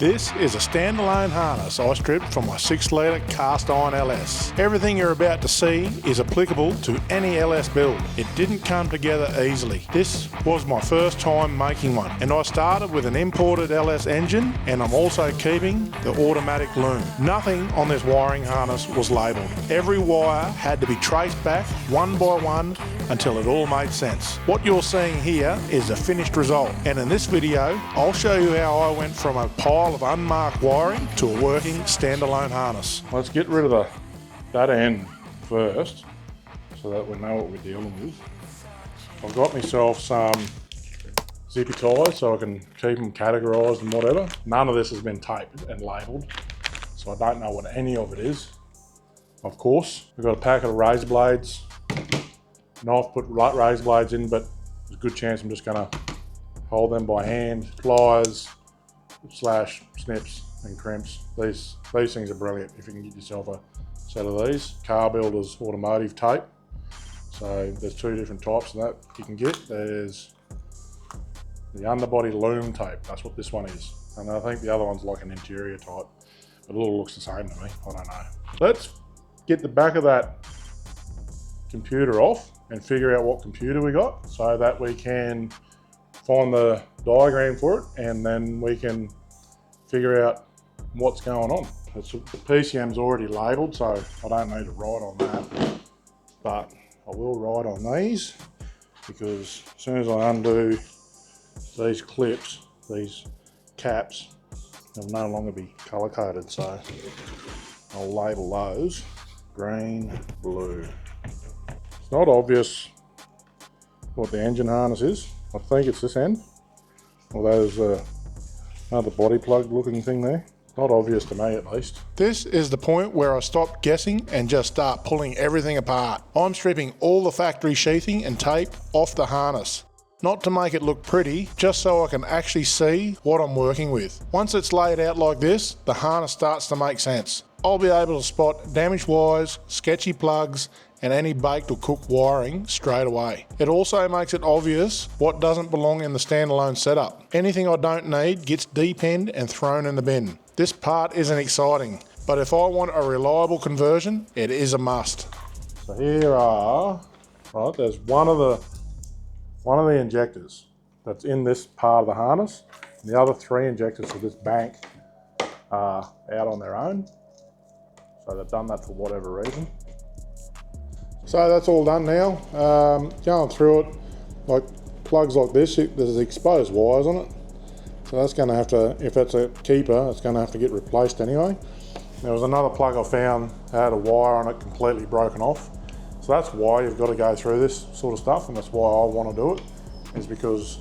This is a standalone harness I stripped from my 6-litre cast iron LS. Everything you're about to see is applicable to any LS build. It didn't come together easily. This was my first time making one, and I started with an imported LS engine, and I'm also keeping the automatic loom. Nothing on this wiring harness was labelled. Every wire had to be traced back one by one until it all made sense. What you're seeing here is the finished result, and in this video I'll show you how I went from a pile of unmarked wiring to a working standalone harness. Let's get rid of that end first so that we know what we're dealing with. I've got myself some zippy ties so I can keep them categorised and whatever. None of this has been taped and labelled, so I don't know what any of it is. Of course, we've got a packet of razor blades. I've put razor blades in, but there's a good chance I'm just going to hold them by hand. Pliers, slash snips and crimps. These things are brilliant if you can get yourself a set of these. Car Builder's automotive tape. So there's two different types of that you can get. There's the underbody loom tape. That's what this one is. And I think the other one's like an interior type. But it all looks the same to me. I don't know. Let's get the back of that computer off and figure out what computer we got so that we can find the diagram for it, and then we can figure out what's going on. The PCM's already labelled, so I don't need to write on that, but I will write on these, because as soon as I undo these clips, these caps, they'll no longer be colour coded, so I'll label those green, blue. It's not obvious what the engine harness is. I think it's this end, although there's another body plug looking thing there. Not obvious to me, at least. This is the point where I stop guessing and just start pulling everything apart. I'm stripping all the factory sheathing and tape off the harness. Not to make it look pretty, just so I can actually see what I'm working with. Once it's laid out like this, the harness starts to make sense. I'll be able to spot damaged wires, sketchy plugs, and any baked or cooked wiring straight away. It also makes it obvious what doesn't belong in the standalone setup. Anything I don't need gets depenned and thrown in the bin. This part isn't exciting, but if I want a reliable conversion, it is a must. So here are, right, there's one of the injectors that's in this part of the harness. And the other 3 injectors for this bank are out on their own. So they've done that for whatever reason. So that's all done now. Going through it, like plugs like this, there's exposed wires on it. So that's going to have to, if it's a keeper, it's going to have to get replaced anyway. There was another plug I found, had a wire on it completely broken off. So that's why you've got to go through this sort of stuff, and that's why I want to do it, is because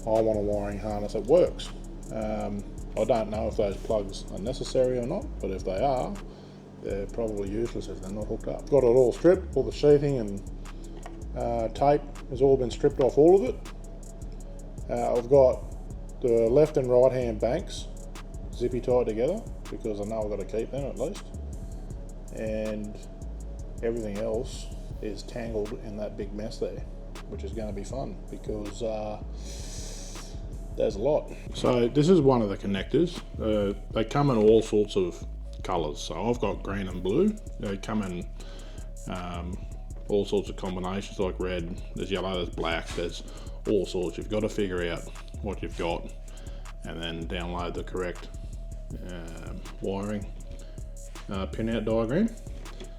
I want a wiring harness that works. I don't know if those plugs are necessary or not, but if they are, they're probably useless if they're not hooked up. Got it all stripped, all the sheathing and tape has all been stripped off all of it. I've got the left and right hand banks zippy tied together because I know I've got to keep them at least. And everything else is tangled in that big mess there, which is going to be fun because there's a lot. So this is one of the connectors. They come in all sorts of colours. So I've got green and blue. They come in all sorts of combinations, like red, there's yellow, there's black, there's all sorts. You've got to figure out what you've got and then download the correct wiring pinout diagram.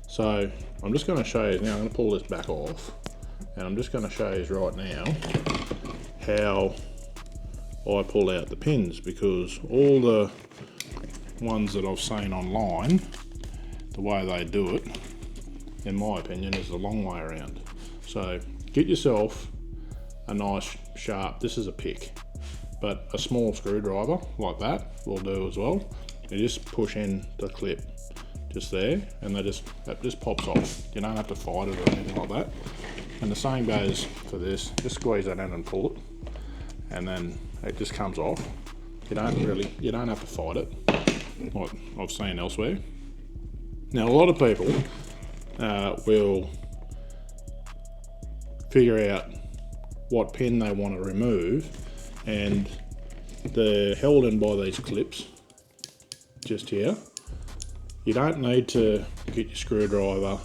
So I'm just going to show you now. I'm going to pull this back off, and I'm just going to show you right now how I pull out the pins, because all the ones that I've seen online, the way they do it, in my opinion, is the long way around. So get yourself a nice sharp, this is a pick, but a small screwdriver like that will do as well. You just push in the clip just there, and that just pops off. You don't have to fight it or anything like that. And the same goes for this. Just squeeze that in and pull it, and then it just comes off. You don't have to fight it like I've seen elsewhere. Now a lot of people will figure out what pin they want to remove, and they're held in by these clips, just here. You don't need to get your screwdriver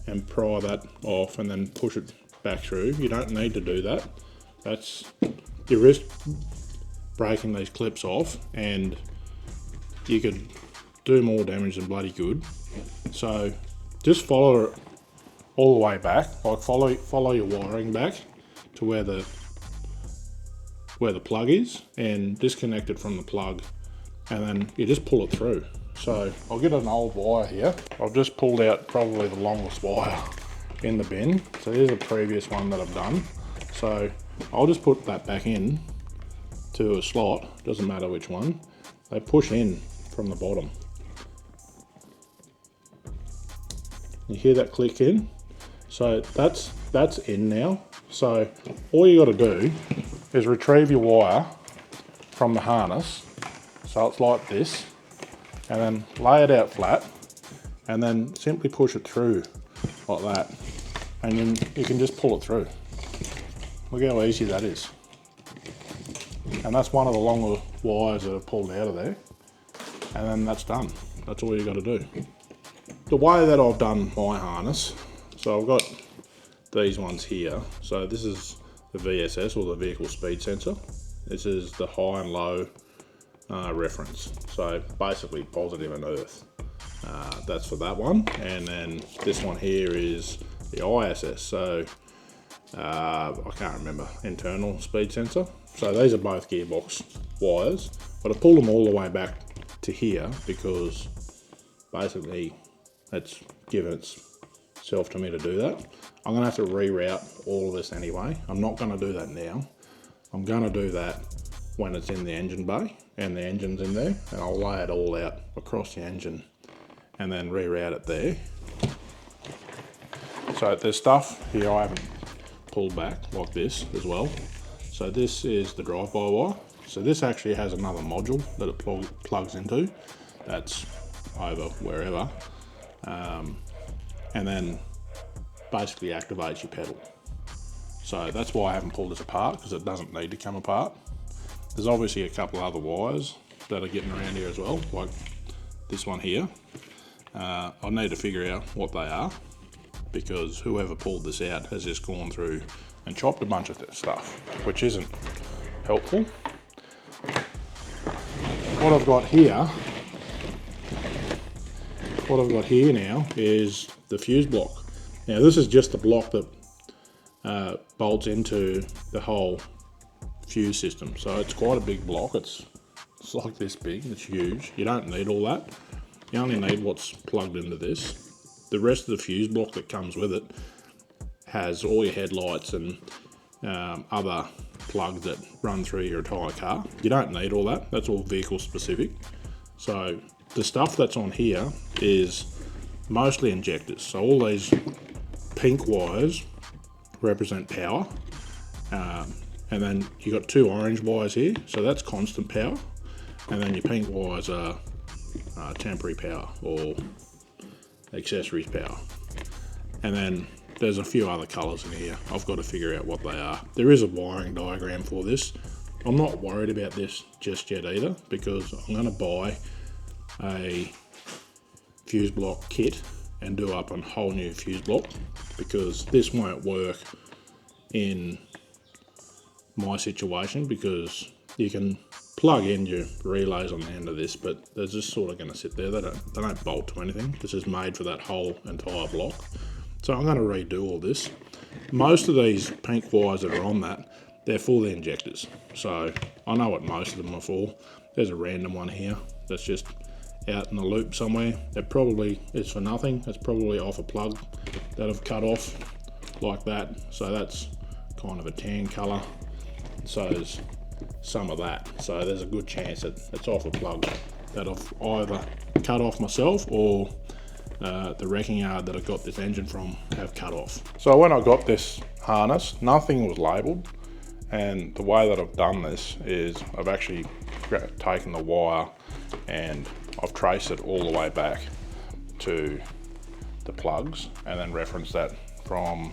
and pry that off and then push it back through. You don't need to do that. You risk breaking these clips off and you could do more damage than bloody good. So just follow it all the way back, like follow your wiring back to where the plug is and disconnect it from the plug, and then you just pull it through. So I'll get an old wire here. I've just pulled out probably the longest wire in the bin. So here's a previous one that I've done. So I'll just put that back in to a slot, doesn't matter which one. They push in from the bottom. You hear that click in? So that's in now. So all you got to do is retrieve your wire from the harness. So it's like this, and then lay it out flat, and then simply push it through like that, and then you can just pull it through. Look how easy that is. And that's one of the longer wires that are pulled out of there, and then that's done. That's all you got to do. The way that I've done my harness, so I've got these ones here. So this is the VSS, or the vehicle speed sensor. This is the high and low reference. So basically positive and earth. That's for that one. And then this one here is the ISS. So I can't remember, internal speed sensor. So these are both gearbox wires, but I pulled them all the way back to here because basically it's given itself to me to do that. I'm gonna have to reroute all of this anyway. I'm not gonna do that now. I'm gonna do that when it's in the engine bay and the engine's in there, and I'll lay it all out across the engine and then reroute it there. So there's stuff here I haven't pulled back like this as well. So this is the drive-by wire. So this actually has another module that it plugs into. That's over wherever. And then basically activates your pedal. So that's why I haven't pulled this apart, because it doesn't need to come apart. There's obviously a couple of other wires that are getting around here as well, like this one here. I need to figure out what they are, because whoever pulled this out has just gone through and chopped a bunch of stuff, which isn't helpful. What I've got here now is the fuse block. Now this is just the block that bolts into the whole fuse system. So it's quite a big block. It's like this big, it's huge. You don't need all that. You only need what's plugged into this. The rest of the fuse block that comes with it has all your headlights and other plugs that run through your entire car. You don't need all that. That's all vehicle specific. So the stuff that's on here is mostly injectors. So all these pink wires represent power, and then you got two orange wires here, so that's constant power, and then your pink wires are temporary power or accessories power. And then there's a few other colours in here. I've got to figure out what they are. There is a wiring diagram for this. I'm not worried about this just yet either, because I'm going to buy a fuse block kit and do up a whole new fuse block, because this won't work in my situation, because you can plug in your relays on the end of this, but they're just sort of going to sit there. They don't bolt to anything. This is made for that whole entire block. So I'm going to redo all this. Most of these pink wires that are on that, they're for the injectors. So I know what most of them are for. There's a random one here that's just out in the loop somewhere. It probably is for nothing. It's probably off a plug that I've cut off like that. So that's kind of a tan colour. So there's some of that. So there's a good chance that it's off a plug that I've either cut off myself or the wrecking yard that I got this engine from have cut off. So when I got this harness, nothing was labelled, and the way that I've done this is I've actually taken the wire and I've traced it all the way back to the plugs and then referenced that from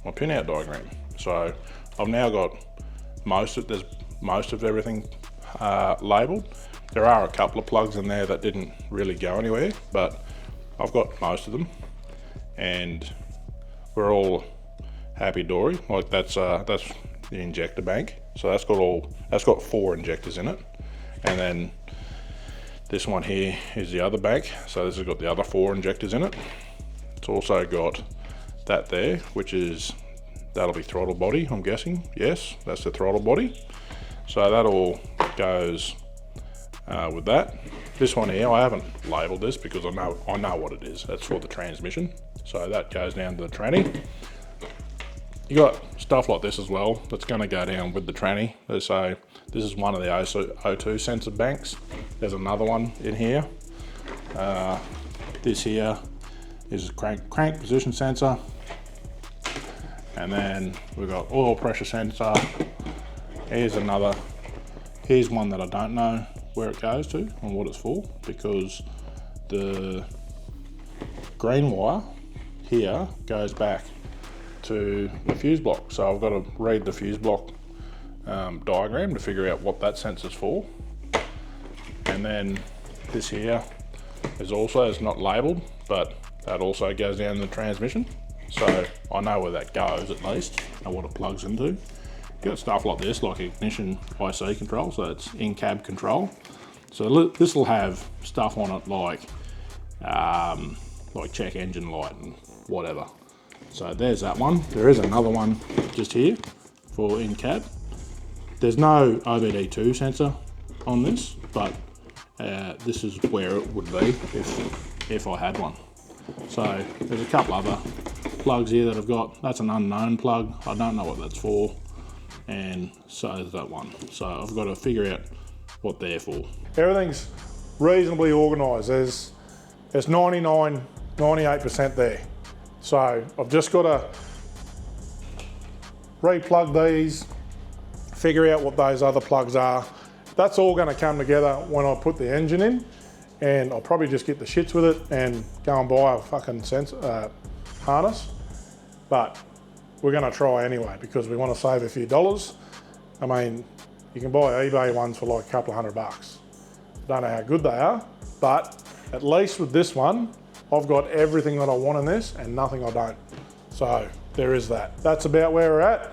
my pinout diagram. So I've now got most of everything labelled. There are a couple of plugs in there that didn't really go anywhere, but I've got most of them, and we're all happy dory. Like that's the injector bank. So that's got 4 injectors in it, and then this one here is the other bank. So this has got the other 4 injectors in it. It's also got that there, which is, that'll be throttle body, I'm guessing. Yes, that's the throttle body. So that all goes with that. This one here, I haven't labelled this because I know what it is. That's for the transmission. So that goes down to the tranny. You got stuff like this as well that's going to go down with the tranny. So this is one of the O2 sensor banks. There's another one in here. This here is a crank position sensor. And then we've got oil pressure sensor. Here's one that I don't know where it goes to and what it's for, because the green wire here goes back to the fuse block. So I've got to read the fuse block diagram to figure out what that sensor's for. And then this here is also, it's not labelled, but that also goes down the transmission. So I know where that goes at least, and what it plugs into. You've got stuff like this, like ignition IC control, so it's in-cab control. So this will have stuff on it like check engine light and whatever. So there's that one. There is another one just here for in-cab. There's no OBD2 sensor on this, but this is where it would be if I had one. So there's a couple other plugs here that I've got. That's an unknown plug. I don't know what that's for. And so is that one. So I've got to figure out what they're for. Everything's reasonably organised. There's 99, 98% there. So I've just got to replug these, figure out what those other plugs are. That's all going to come together when I put the engine in, and I'll probably just get the shits with it and go and buy a fucking harness. But we're going to try anyway because we want to save a few dollars. I mean, you can buy eBay ones for like a couple of $100. Don't know how good they are, but at least with this one, I've got everything that I want in this and nothing I don't. So there is that. That's about where we're at.